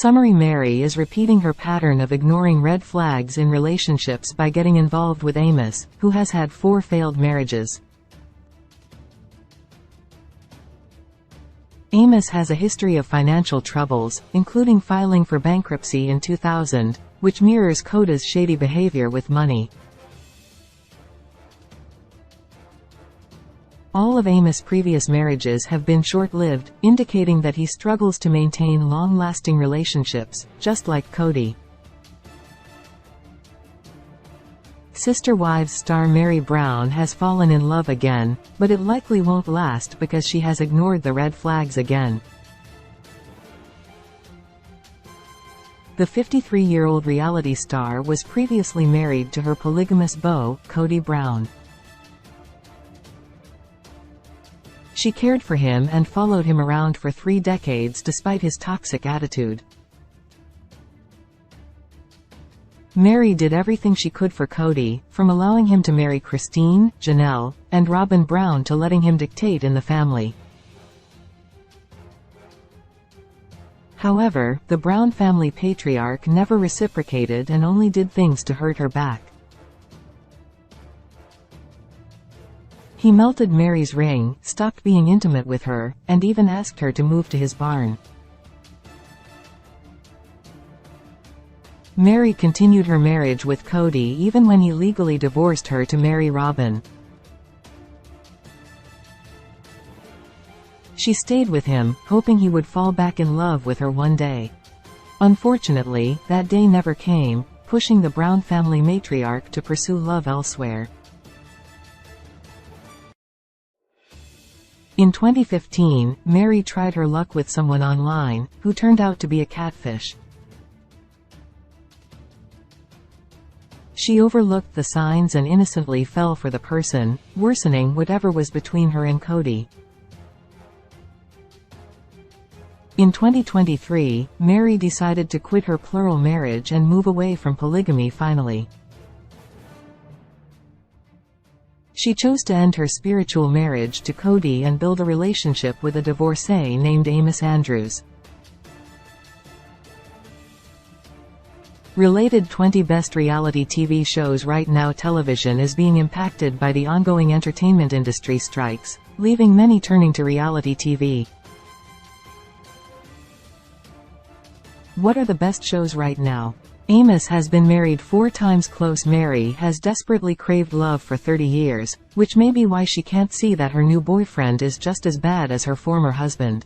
Summary: Meri is repeating her pattern of ignoring red flags in relationships by getting involved with Amos, who has had 4 failed marriages. Amos has a history of financial troubles, including filing for bankruptcy in 2000, which mirrors Cody's shady behavior with money. All of Amos' previous marriages have been short-lived, indicating that he struggles to maintain long-lasting relationships, just like Cody. Sister Wives star Meri Brown has fallen in love again, but it likely won't last because she has ignored the red flags again. The 53-year-old reality star was previously married to her polygamous beau, Cody Brown. She cared for him and followed him around for 3 decades despite his toxic attitude. Meri did everything she could for Cody, from allowing him to marry Christine, Janelle, and Robin Brown to letting him dictate in the family. However, the Brown family patriarch never reciprocated and only did things to hurt her back. He melted Meri's ring, stopped being intimate with her, and even asked her to move to his barn. Meri continued her marriage with Cody even when he legally divorced her to marry Robin. She stayed with him, hoping he would fall back in love with her one day. Unfortunately, that day never came, pushing the Brown family matriarch to pursue love elsewhere. In 2015, Meri tried her luck with someone online, who turned out to be a catfish. She overlooked the signs and innocently fell for the person, worsening whatever was between her and Cody. In 2023, Meri decided to quit her plural marriage and move away from polygamy finally. She chose to end her spiritual marriage to Cody and build a relationship with a divorcee named Amos Andrews. Related 20 best reality TV shows right now. Television is being impacted by the ongoing entertainment industry strikes, leaving many turning to reality TV. What are the best shows right now? Amos has been married 4 times. Close. Meri has desperately craved love for 30 years, which may be why she can't see that her new boyfriend is just as bad as her former husband.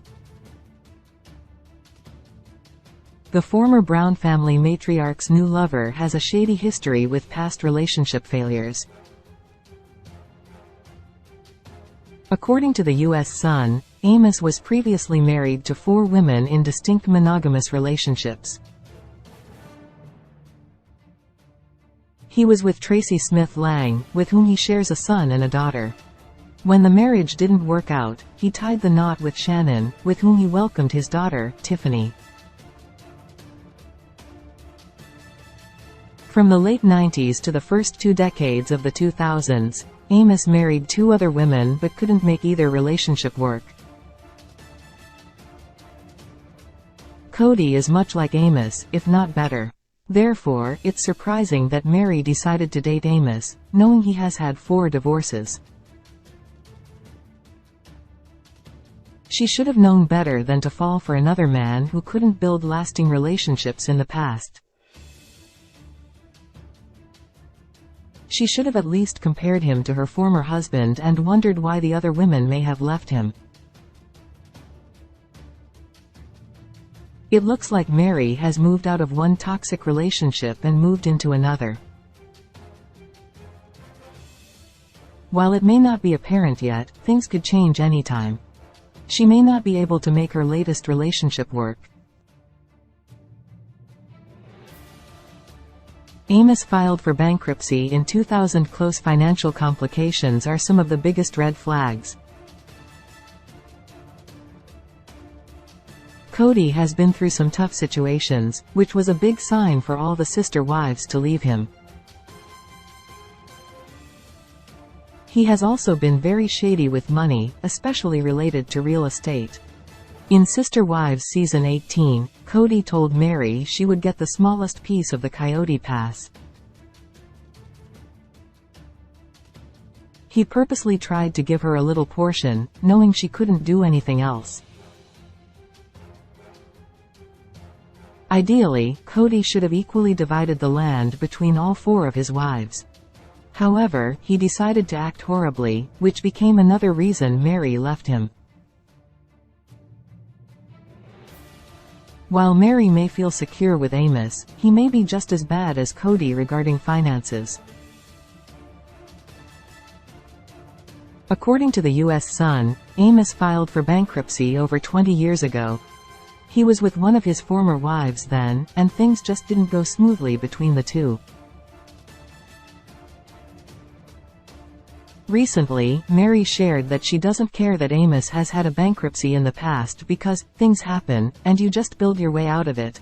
The former Brown family matriarch's new lover has a shady history with past relationship failures. According to the U.S. Sun, Amos was previously married to 4 women in distinct monogamous relationships. He was with Tracy Smith Lang, with whom he shares a son and a daughter. When the marriage didn't work out, he tied the knot with Shannon, with whom he welcomed his daughter, Tiffany. From the late 90s to the first 2 decades of the 2000s, Amos married 2 other women but couldn't make either relationship work. Cody is much like Amos, if not better. Therefore, it's surprising that Meri decided to date Amos, knowing he has had 4 divorces. She should have known better than to fall for another man who couldn't build lasting relationships in the past. She should have at least compared him to her former husband and wondered why the other women may have left him. It looks like Meri has moved out of one toxic relationship and moved into another. While it may not be apparent yet, things could change anytime. She may not be able to make her latest relationship work. Amos filed for bankruptcy in 2000. Close. Financial complications are some of the biggest red flags. Cody has been through some tough situations, which was a big sign for all the sister wives to leave him. He has also been very shady with money, especially related to real estate. In Sister Wives Season 18, Cody told Meri she would get the smallest piece of the Coyote Pass. He purposely tried to give her a little portion, knowing she couldn't do anything else. Ideally, Cody should have equally divided the land between all four of his wives. However, he decided to act horribly, which became another reason Meri left him. While Meri may feel secure with Amos, he may be just as bad as Cody regarding finances. According to the U.S. Sun, Amos filed for bankruptcy over 20 years ago. He was with one of his former wives then, and things just didn't go smoothly between the two. Recently, Meri shared that she doesn't care that Amos has had a bankruptcy in the past because things happen, and you just build your way out of it.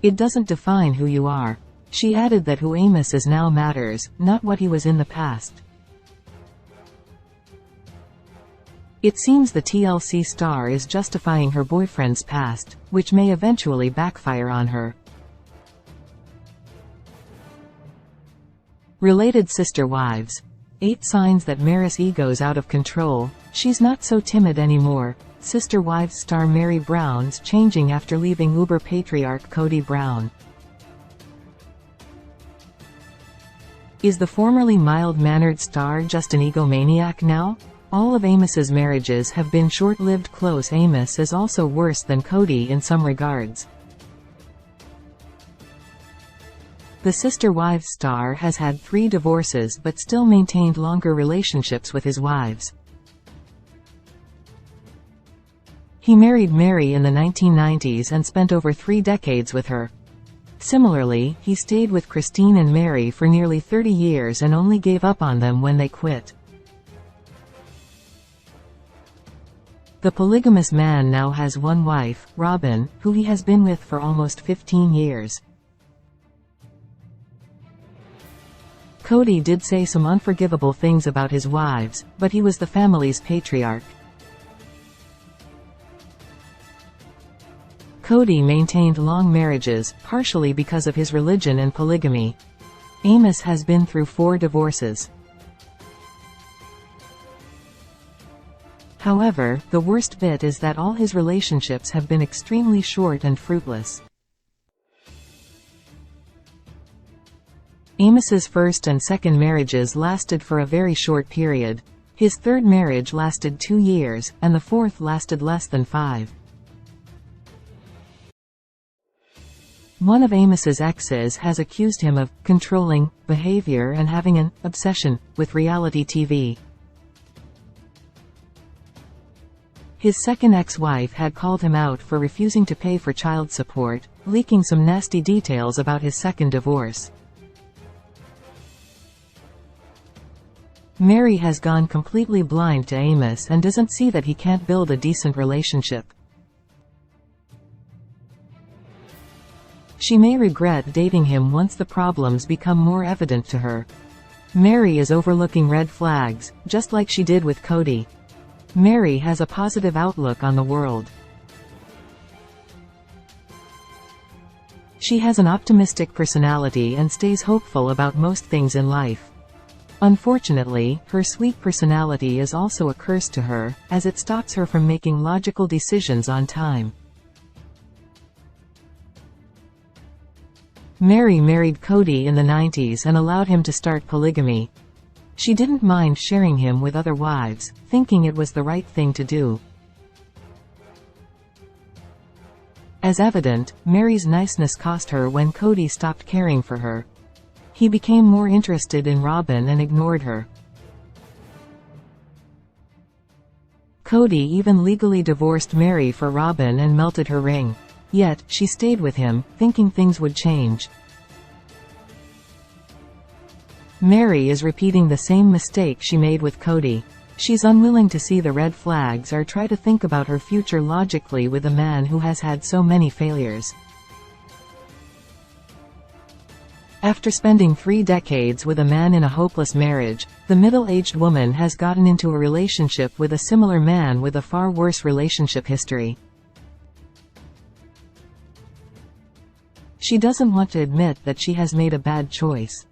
It doesn't define who you are. She added that who Amos is now matters, not what he was in the past. It seems the TLC star is justifying her boyfriend's past, which may eventually backfire on her. Related Sister Wives. 8 signs that Meri's ego's out of control. She's not so timid anymore. Sister Wives star Meri Brown's changing after leaving Uber patriarch Cody Brown. Is the formerly mild-mannered star just an egomaniac now? All of Amos's marriages have been short-lived. Close. Amos is also worse than Cody in some regards. The Sister Wives star has had 3 divorces but still maintained longer relationships with his wives. He married Meri in the 1990s and spent over 3 decades with her. Similarly, he stayed with Christine and Meri for nearly 30 years and only gave up on them when they quit. The polygamous man now has one wife, Robin, who he has been with for almost 15 years. Cody did say some unforgivable things about his wives, but he was the family's patriarch. Cody maintained long marriages, partially because of his religion and polygamy. Amos has been through 4 divorces. However, the worst bit is that all his relationships have been extremely short and fruitless. Amos's first and second marriages lasted for a very short period. His third marriage lasted 2 years, and the fourth lasted less than 5. One of Amos's exes has accused him of controlling behavior and having an obsession with reality TV. His second ex-wife had called him out for refusing to pay for child support, leaking some nasty details about his second divorce. Meri has gone completely blind to Amos and doesn't see that he can't build a decent relationship. She may regret dating him once the problems become more evident to her. Meri is overlooking red flags, just like she did with Cody. Meri has a positive outlook on the world. She has an optimistic personality and stays hopeful about most things in life. Unfortunately, her sweet personality is also a curse to her, as it stops her from making logical decisions on time. Meri married Cody in the 90s and allowed him to start polygamy. She didn't mind sharing him with other wives, thinking it was the right thing to do. As evident, Meri's niceness cost her when Cody stopped caring for her. He became more interested in Robin and ignored her. Cody even legally divorced Meri for Robin and melted her ring. Yet, she stayed with him, thinking things would change. Meri is repeating the same mistake she made with Cody. She's unwilling to see the red flags or try to think about her future logically with a man who has had so many failures. After spending 3 decades with a man in a hopeless marriage, the middle-aged woman has gotten into a relationship with a similar man with a far worse relationship history. She doesn't want to admit that she has made a bad choice.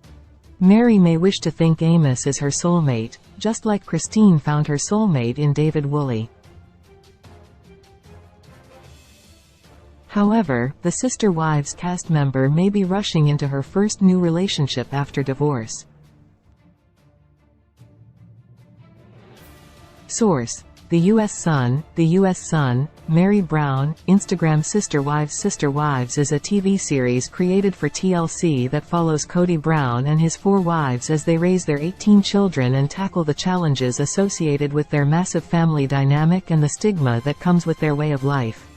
Meri may wish to think Amos is her soulmate, just like Christine found her soulmate in David Woolley. However, the Sister Wives cast member may be rushing into her first new relationship after divorce. Source: The U.S. Sun. The U.S. Sun. Meri Brown, Instagram. Sister Wives is a TV series created for TLC that follows Kody Brown and his 4 wives as they raise their 18 children and tackle the challenges associated with their massive family dynamic and the stigma that comes with their way of life.